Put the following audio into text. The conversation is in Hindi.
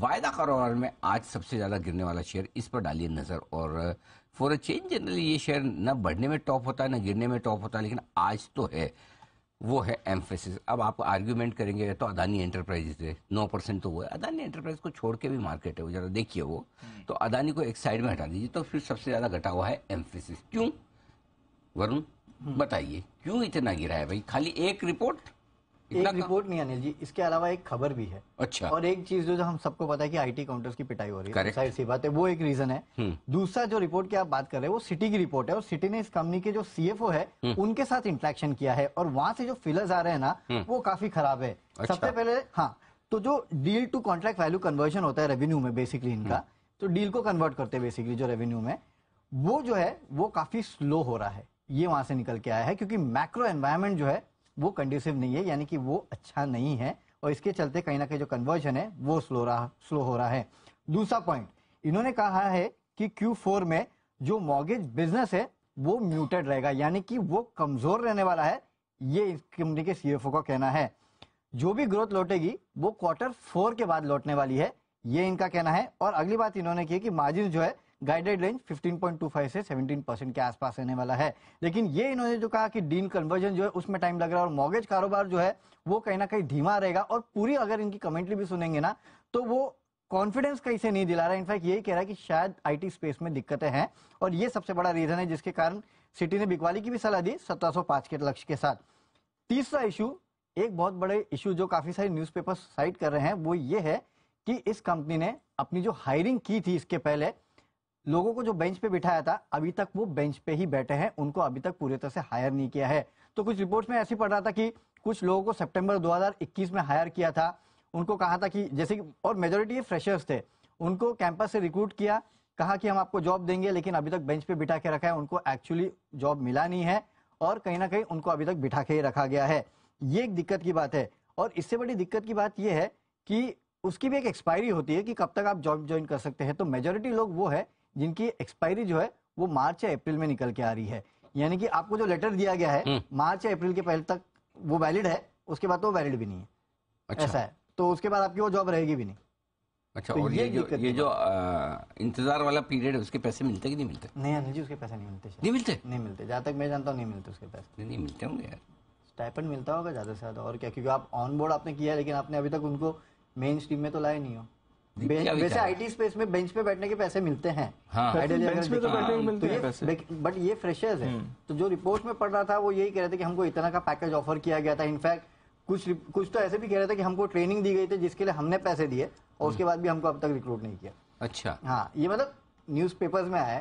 वायदा कारोबार में आज सबसे ज्यादा गिरने वाला शेयर, इस पर डालिए नजर। और फॉर अ चेंज जनरली ये शेयर न बढ़ने में टॉप होता है न गिरने में टॉप होता है, लेकिन आज तो है, वो है एम्फेसिस। अब आप आर्ग्यूमेंट करेंगे तो अदानी एंटरप्राइजेज है, 9% तो वो है। अदानी एंटरप्राइज को छोड़ के भी मार्केट है, वो जरा देखिए वो। तो अदानी को एक साइड में हटा दीजिए, तो फिर सबसे ज्यादा घटा हुआ है एम्फेसिस। क्यों वरुण बताइए, क्यों इतना गिरा है भाई? खाली एक रिपोर्ट? एक रिपोर्ट नहीं अनिल जी, इसके अलावा एक खबर भी है। अच्छा। और एक चीज जो हम सबको पता है कि आईटी काउंटर्स की पिटाई हो रही है, जाहिर सी बात है, वो एक रीजन है। दूसरा जो रिपोर्ट की आप बात कर रहे हैं वो सिटी की रिपोर्ट है, और सिटी ने इस कंपनी के जो सीएफओ है उनके साथ इंटरेक्शन किया है, और वहां से जो फिलर्स आ रहे हैं ना वो काफी खराब है। अच्छा। सबसे पहले हाँ, तो जो deal to contract value conversion होता है रेवेन्यू में बेसिकली इनका, तो डील को कन्वर्ट करते हैं बेसिकली जो रेवेन्यू में, वो जो है वो काफी स्लो हो रहा है। ये वहां से निकल के आया है, क्योंकि मैक्रो एनवायरनमेंट जो है वो कंड्यूसिव नहीं है, यानी कि वो अच्छा नहीं है, और इसके चलते कहीं ना कहीं जो कन्वर्जन है वो स्लो हो रहा है। दूसरा पॉइंट, इन्होंने कहा है कि Q4 में जो मॉर्गेज बिजनेस है वो म्यूटेड रहेगा, यानी कि वो कमजोर रहने वाला है। ये इस कंपनी के सीएफओ का कहना है। जो भी ग्रोथ लौटेगी वो Q4 के बाद लौटने वाली है, ये इनका कहना है। और अगली बात इन्होंने की कि मार्जिन जो है गाइडेड रेंज 15.25 से 17% के आसपास रहने वाला है। लेकिन ये इन्होंने जो कहा कि डील कन्वर्जन जो है उसमें टाइम लग रहा है, और मॉर्गेज कारोबार जो है वो कहीं ना कहीं धीमा रहेगा। और पूरी अगर इनकी कमेंट्री भी सुनेंगे ना तो वो कॉन्फिडेंस कहीं से नहीं दिला रहा है। इनफैक्ट यही कह रहा है कि शायद आईटी स्पेस में दिक्कतें हैं, और ये सबसे बड़ा रीजन है जिसके कारण सिटी ने बिकवाली की भी सलाह दी 1705 के लक्ष्य के साथ। तीसरा इशू, एक बहुत बड़े इशू जो काफी सारे न्यूज़पेपर साइट कर रहे हैं, वो ये है कि इस कंपनी ने अपनी जो हायरिंग की थी इसके पहले, लोगों को जो बेंच पे बिठाया था अभी तक वो बेंच पे ही बैठे हैं, उनको अभी तक पूरी तरह से हायर नहीं किया है। तो कुछ रिपोर्ट्स में ऐसी पढ़ रहा था कि कुछ लोगों को सितंबर 2021 में हायर किया था, उनको कहा था कि जैसे कि, और मेजोरिटी फ्रेशर्स थे, उनको कैंपस से रिक्रूट किया, कहा कि हम आपको जॉब देंगे, लेकिन अभी तक बेंच पे बिठा के रखा है, उनको एक्चुअली जॉब मिला नहीं है, और कहीं ना कहीं उनको अभी तक बिठा के ही रखा गया है। ये एक दिक्कत की बात है। और इससे बड़ी दिक्कत की बात यह है कि उसकी भी एक एक्सपायरी होती है कि कब तक आप जॉब ज्वाइन कर सकते हैं। तो मेजोरिटी लोग वो है जिनकी एक्सपायरी जो है वो मार्च या अप्रैल में निकल के आ रही है, यानी कि आपको जो लेटर दिया गया है मार्च या अप्रैल के पहले तक वो वैलिड है, उसके बाद तो वो वैलिड भी नहीं है। अच्छा। ऐसा है, तो उसके बाद आपकी वो जॉब रहेगी भी नहीं। अच्छा। तो और ये जो इंतजार वाला पीरियड है उसके पैसे मिलते कि नहीं मिलते? नहीं अनिल जी, उसके पैसे नहीं मिलते। नहीं मिलते? नहीं मिलते, जहाँ तक मैं जानता हूँ नहीं मिलते उसके पैसे। नहीं मिलते होंगे यार। स्टाइपेंड मिलता होगा ज्यादा से ज्यादा, और क्या, क्योंकि आप ऑन बोर्ड आपने किया लेकिन आपने अभी तक उनको मेन स्ट्रीम में तो लाए नहीं हो। वैसे आईटी स्पेस में बेंच पे बैठने के पैसे मिलते हैं, हाँ। बेंच पे तो बैठने के मिलते हैं पैसे, बट ये फ्रेशर्स है। तो जो रिपोर्ट में पढ़ रहा था वो यही कह रहे थे कि हमको इतना का पैकेज ऑफर किया गया था। इनफैक्ट कुछ तो ऐसे भी कह रहे थे कि हमको ट्रेनिंग दी गई थी जिसके लिए हमने पैसे दिए, और उसके बाद भी हमको अब तक रिक्रूट नहीं किया। अच्छा। हाँ, ये मतलब न्यूज़पेपर्स में आया है,